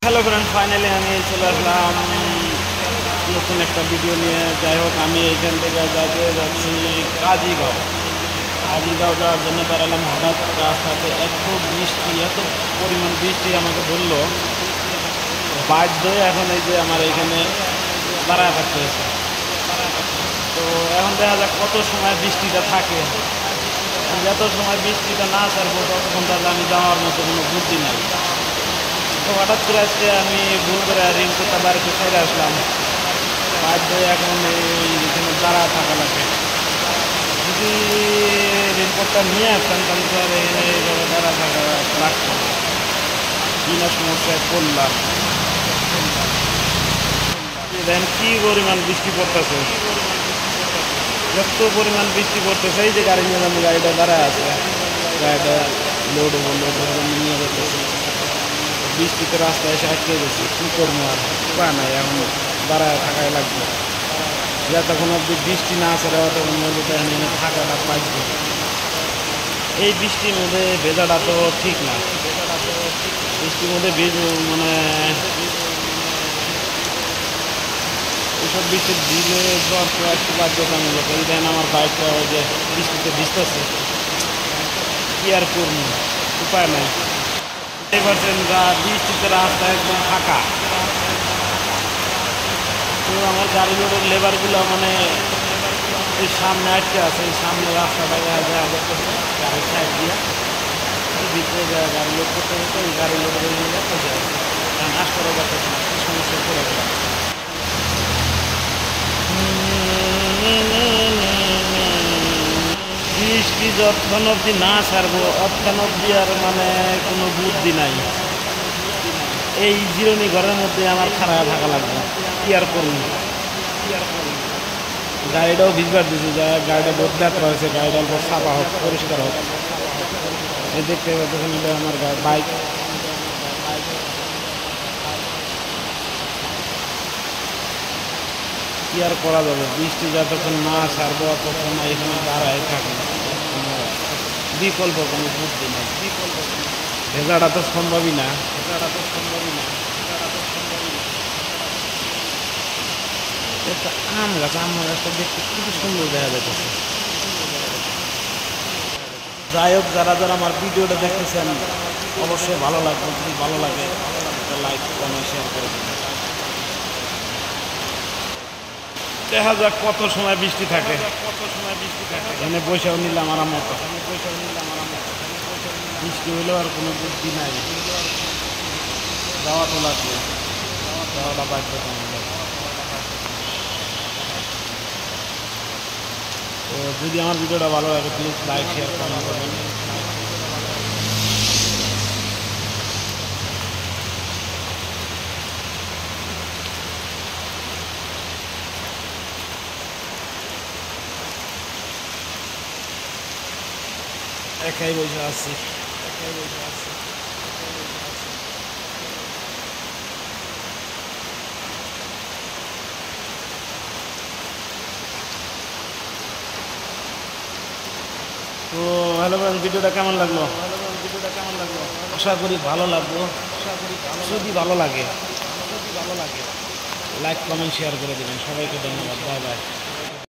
Hello friend, finally আমি চলে আসলাম নতুন একটা ভিডিও নিয়ে। যাই হোক, আমি এইখান থেকে যাচ্ছি কাজীগাঁও। কাজীগাঁও যাওয়ার জন্য বেরালাম। হঠাৎ রাস্তাতে এত বৃষ্টি, এত পরিমাণ বৃষ্টি আমাকে ধরলো, বাধ্য হয়ে এখন এই যে আমার এইখানে দাঁড়ায় থাকতে হয়েছে। তো এখন দেখা যাক কত সময় বৃষ্টিটা থাকে। যত সময় বৃষ্টিটা না ছাড়বো ততক্ষণ তাহলে আমি যাওয়ার মতো কোনো বুদ্ধি নাই। তো হঠাৎ করে আজকে আমি ভুল করে রেনকোটটা বাড়িতে ছেড়ে আসলাম। বাধ্য হয়ে এখন এখানে দাঁড়া থাকা লাগে। যদি রেনকোটটা নিয়ে আসতাম তাহলে তো আর এখানে এইভাবে দাঁড়া থাকা লাগতো না। বিনা সমস্যায় পড়লাম। দেখেন কি পরিমাণ বৃষ্টি পড়তেছে, যত পরিমাণ বৃষ্টি পড়তেছে। এই যে গাড়ি নিয়ে আমি গাড়িটা দাঁড়ায় আছে, গাড়িটা লোড নিয়ে যেতেছে। বৃষ্টিতে রাস্তায় এসে আটকে গেছি, কী করবো আর, উপায় নাই, এখন দাঁড়ায় থাকাই লাগবে। যতক্ষণ অব্দি বৃষ্টি না আসে ততক্ষণ মধ্যে এনে থাকাটা পাইবে। এই বৃষ্টির মধ্যে ভেজাটা তো ঠিক না। বৃষ্টির মধ্যে মানে এসব বৃষ্টির ভিজে জ্বর তো একটু বাধ্যতামূলক। এই দেন আমার বাইকটা ওই যে বৃষ্টিতে ভিজতেছে, কি আর করবো, উপায় নাই। পারছেন বৃষ্টিতে রাস্তা একদম ফাঁকা। তো আমার গাড়ি লোডের লেবারগুলো মানে এই সামনে আটকে আছে, এই সামনে রাস্তাটা দেখা করতেছে গাড়ির সাইড দিয়ে। ভিতরে গাড়ি লোড করতে হতো, এই গাড়ি লোডের নিয়ে যাচ্ছে, কারণ আস করা যাচ্ছে না, কি সমস্যায় পড়ে গেলাম। বৃষ্টি যতক্ষণ অব্দি না ছাড়বো ততক্ষণ অব্দি আর মানে কোনো বুদ্ধি নাই। এই জিরোনি ঘরের মধ্যে আমার খারাপ থাকা লাগবে, কি আর করুন। গাড়িটাও ভিজবার দিয়েছে, যা গাড়িটা বদলাতে রয়েছে, গাড়িটা অল্প সাফা হোক, পরিষ্কার হোক। এই দেখতে পাচ্ছেন এটা আমার বাইক। কি আর করা যাবে, বৃষ্টি যতক্ষণ না ছাড়বো ততক্ষণ এখানে দাঁড়ায় থাকে, বিকল্প কোনো বুদ্ধি নেই। ভেজাটা তো সম্ভবই না। একটা আম গাছ, আম গাছটা দেখতে খুবই সুন্দর দেখা যাচ্ছে। যাই হোক, যারা যারা আমার ভিডিওটা দেখতেছেন অবশ্যই ভালো লাগবে। যদি ভালো লাগে একটা লাইক, কমেন্ট, শেয়ার করে দেবেন। দেখা যাক কত সময় বৃষ্টি থাকে। এখানে বৈশাখ নিলাম আমার মতো, বৃষ্টি হইলেও আর কোনো বুদ্ধি নাই, যাওয়া তো লাগবে, যাওয়াটা বাধ্যতামূলক। তো যদি আমার ভিডিওটা ভালো লাগে প্লিজ লাইক, শেয়ার, কমেন্ট করবেন। একাই বসে আছি। তো হ্যালো ফ্রেন্ড, ভিডিওটা কেমন লাগলো? আশা করি ভালো লাগলো। যদি ভালো লাগে লাইক, কমেন্ট, শেয়ার করে দেবেন। সবাইকে ধন্যবাদ। Bye bye.